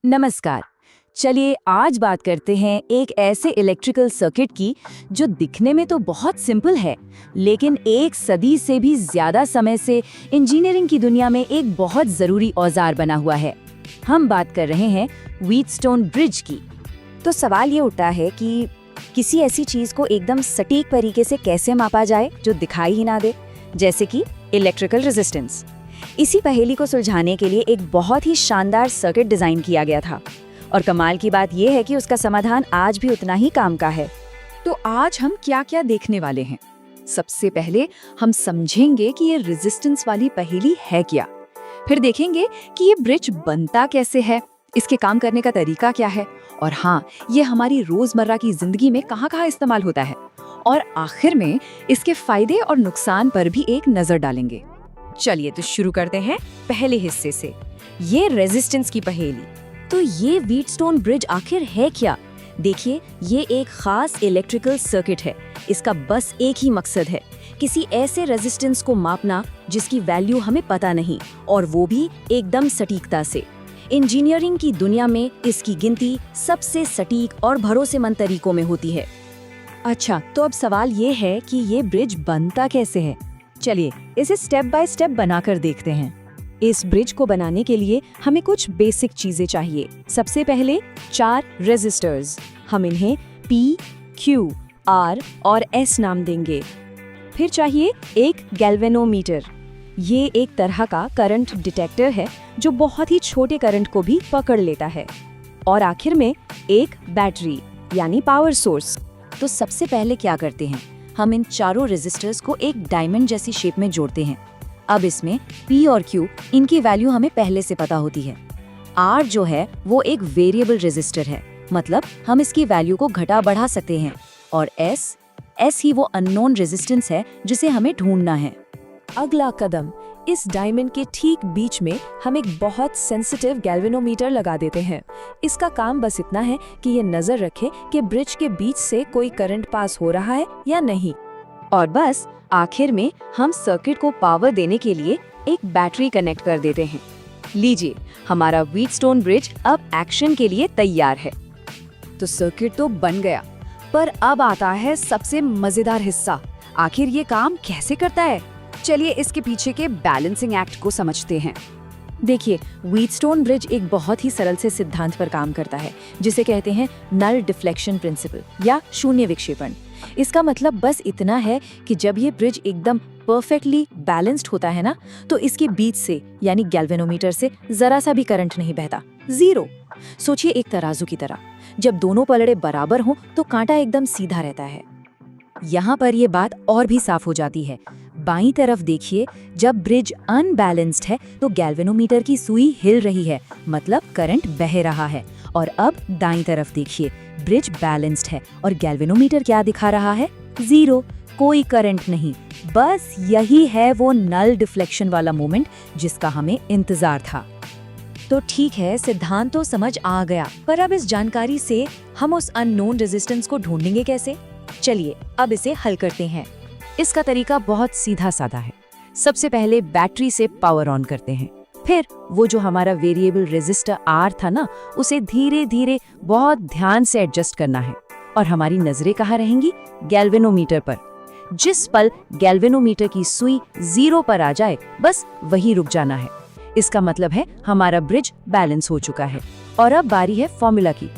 नमस्कार। चलिए आज बात करते हैं एक ऐसे इलेक्ट्रिकल सर्किट की जो दिखने में तो बहुत सिंपल है, लेकिन एक सदी से भी ज्यादा समय से इंजीनियरिंग की दुनिया में एक बहुत जरूरी औजार बना हुआ है। हम बात कर रहे हैं व्हीटस्टोन ब्रिज की। तो सवाल ये उठता है कि किसी ऐसी चीज को एकदम सटीक तरीके से कैसे मापा जाए जो दिखाई ही ना दे, जैसे कि इलेक्ट्रिकल रेजिस्टेंस। इसी पहेली को सुलझाने के लिए एक बहुत ही शानदार सर्किट डिजाइन किया गया था, और कमाल की बात यह है कि उसका समाधान आज भी उतना ही काम का है। तो आज हम क्या क्या देखने वाले हैं? सबसे पहले हम समझेंगे कि ये रेजिस्टेंस वाली पहेली है क्या। फिर देखेंगे कि ये ब्रिज बनता कैसे है, इसके काम करने का तरीका क्या है, और हाँ, ये हमारी रोजमर्रा की जिंदगी में कहाँ-कहाँ इस्तेमाल होता है। और आखिर में इसके फायदे और नुकसान पर भी एक नजर डालेंगे। चलिए तो शुरू करते हैं पहले हिस्से से, ये रेजिस्टेंस की पहेली। तो ये व्हीटस्टोन ब्रिज आखिर है क्या? देखिए, ये एक खास इलेक्ट्रिकल सर्किट है। इसका बस एक ही मकसद है, किसी ऐसे रेजिस्टेंस को मापना जिसकी वैल्यू हमें पता नहीं, और वो भी एकदम सटीकता से। इंजीनियरिंग की दुनिया में इसकी गिनती सबसे सटीक और भरोसेमंद तरीकों में होती है। अच्छा, तो अब सवाल ये है कि ये ब्रिज बनता कैसे है। चलिए इसे स्टेप बाय स्टेप बनाकर देखते हैं। इस ब्रिज को बनाने के लिए हमें कुछ बेसिक चीजें चाहिए। सबसे पहले 4 रेजिस्टर्स, हम इन्हें P, Q, R और S नाम देंगे। फिर चाहिए एक गैल्वेनोमीटर। ये एक तरह का करंट डिटेक्टर है जो बहुत ही छोटे करंट को भी पकड़ लेता है। और आखिर में एक बैटरी यानी पावर सोर्स। तो सबसे पहले क्या करते हैं, हम इन चारों रेजिस्टर्स को एक डायमंड जैसी शेप में जोड़ते हैं। अब इसमें P और Q, इनकी वैल्यू हमें पहले से पता होती है। R जो है वो एक वेरिएबल रेजिस्टर है, मतलब हम इसकी वैल्यू को घटा बढ़ा सकते हैं। और S ही वो अननोन रेजिस्टेंस है जिसे हमें ढूंढना है। अगला कदम, इस डायमंड के ठीक बीच में हम एक बहुत सेंसिटिव गैल्वेनोमीटर लगा देते हैं। इसका काम बस इतना है कि ये नजर रखे कि ब्रिज के बीच से कोई करंट पास हो रहा है या नहीं। और बस आखिर में हम सर्किट को पावर देने के लिए एक बैटरी कनेक्ट कर देते हैं। लीजिए, हमारा व्हीटस्टोन ब्रिज अब एक्शन के लिए तैयार है। तो सर्किट तो बन गया, पर अब आता है सबसे मजेदार हिस्सा। आखिर ये काम कैसे करता है? चलिए इसके पीछे के बैलेंसिंग एक्ट को समझते हैं। देखिए, व्हीटस्टोन ब्रिज एक बहुत ही सरल से सिद्धांत पर काम करता है, जिसे कहते हैं नल डिफ्लेक्शन प्रिंसिपल या शून्य विक्षेपण। इसका मतलब बस इतना है कि जब ये ब्रिज एकदम परफेक्टली बैलेंस्ड होता है ना, तो इसके बीच से यानी गैल्वेनोमीटर से जरा सा भी करंट नहीं बहता, जीरो। सोचिए एक तराजू की तरह, जब दोनों पलड़े बराबर हों तो कांटा एकदम सीधा रहता है। यहाँ पर ये बात और भी साफ हो जाती है। बाईं तरफ देखिए, जब ब्रिज अनबैलेंस्ड है तो गैल्वेनोमीटर की सुई हिल रही है, मतलब करंट बह रहा है। और अब दाईं तरफ देखिए, ब्रिज बैलेंस्ड है और गैल्वेनोमीटर क्या दिखा रहा है? जीरो, कोई करंट नहीं। बस यही है वो नल डिफ्लेक्शन वाला मोमेंट जिसका हमें इंतजार था। तो ठीक है, सिद्धांत तो समझ आ गया, पर अब इस जानकारी से हम उस अननोन रेजिस्टेंस को ढूंढेंगे कैसे? चलिए अब इसे हल करते हैं। इसका तरीका बहुत सीधा साधा है। सबसे पहले बैटरी से पावर ऑन करते हैं, फिर वो जो हमारा वेरिएबल रेजिस्टर R था ना, उसे धीरे धीरे बहुत ध्यान से एडजस्ट करना है। और हमारी नजरें कहाँ रहेंगी? गैल्वेनोमीटर पर। जिस पल गैल्वेनोमीटर की सुई 0 पर आ जाए, बस वही रुक जाना है। इसका मतलब है हमारा ब्रिज बैलेंस हो चुका है। और अब बारी है फॉर्मूला की।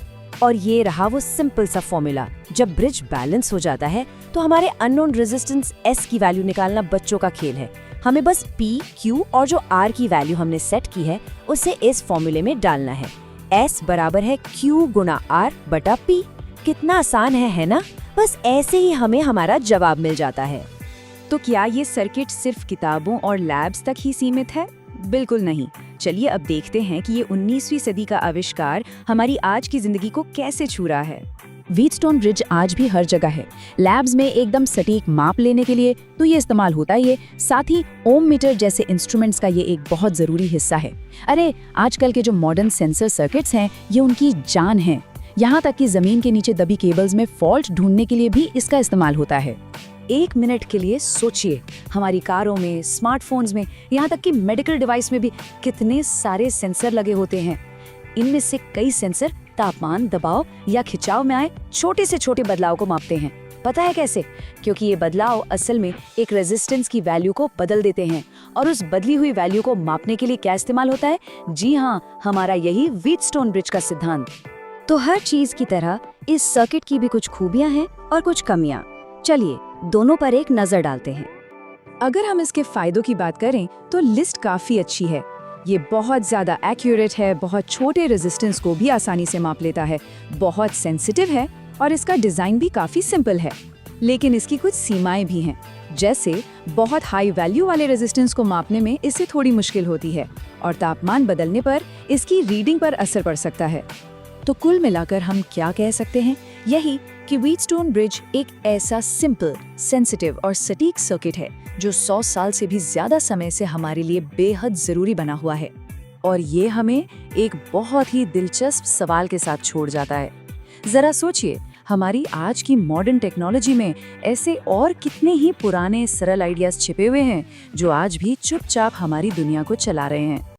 और ये रहा वो सिंपल सा फॉर्मूला। जब ब्रिज बैलेंस हो जाता है तो हमारे अननोन रेजिस्टेंस S की वैल्यू निकालना बच्चों का खेल है। हमें बस P, Q और जो R की वैल्यू हमने सेट की है उसे इस फॉर्मूले में डालना है। S बराबर है Q गुणा R बटा P। कितना आसान है ना? बस ऐसे ही हमें हमारा जवाब मिल जाता है। तो क्या ये सर्किट सिर्फ किताबों और लैब्स तक ही सीमित है? बिल्कुल नहीं। चलिए अब देखते हैं कि ये 19वीं सदी का आविष्कार हमारी आज की जिंदगी को कैसे छू रहा है। व्हीटस्टोन ब्रिज आज भी हर जगह है। लैब्स में एकदम सटीक माप लेने के लिए तो ये इस्तेमाल होता ही है, साथ ही ओम मीटर जैसे इंस्ट्रूमेंट्स का ये एक बहुत जरूरी हिस्सा है। अरे आजकल के जो मॉडर्न सेंसर सर्किट्स हैं, ये उनकी जान है। यहाँ तक कि जमीन के नीचे दबी केबल्स में फॉल्ट ढूंढने के लिए भी इसका इस्तेमाल होता है। एक मिनट के लिए सोचिए, हमारी कारों में, स्मार्टफोन्स में, यहाँ तक कि मेडिकल डिवाइस में भी कितने सारे सेंसर लगे होते हैं। इनमें से कई सेंसर तापमान, दबाव या खिंचाव में आए छोटे से छोटे बदलाव को मापते हैं। पता है कैसे? क्योंकि ये बदलाव असल में एक रेजिस्टेंस की वैल्यू को बदल देते हैं। और उस बदली हुई वैल्यू को मापने के लिए क्या इस्तेमाल होता है? जी हाँ, हमारा यही व्हीटस्टोन ब्रिज का सिद्धांत। तो हर चीज की तरह इस सर्किट की भी कुछ खूबियां हैं और कुछ कमियां। चलिए दोनों पर एक नजर डालते हैं। अगर हम इसके फायदों की बात करें तो लिस्ट काफी अच्छी है। ये बहुत ज्यादा एक्यूरेट है, बहुत छोटे रेजिस्टेंस को भी आसानी से माप लेता है, बहुत सेंसिटिव है और इसका डिजाइन भी काफी सिंपल है। लेकिन इसकी कुछ सीमाएं भी हैं, जैसे बहुत हाई वैल्यू वाले रेजिस्टेंस को मापने में इसे थोड़ी मुश्किल होती है और तापमान बदलने पर इसकी रीडिंग पर असर पड़ सकता है। तो कुल मिलाकर हम क्या कह सकते हैं? यही कि व्हीटस्टोन ब्रिज एक ऐसा सिंपल, सेंसिटिव और सटीक सर्किट है जो 100 साल से भी ज्यादा समय से हमारे लिए बेहद जरूरी बना हुआ है। और ये हमें एक बहुत ही दिलचस्प सवाल के साथ छोड़ जाता है। जरा सोचिए, हमारी आज की मॉडर्न टेक्नोलॉजी में ऐसे और कितने ही पुराने सरल आइडियाज छिपे हुए हैं जो आज भी चुपचाप हमारी दुनिया को चला रहे हैं।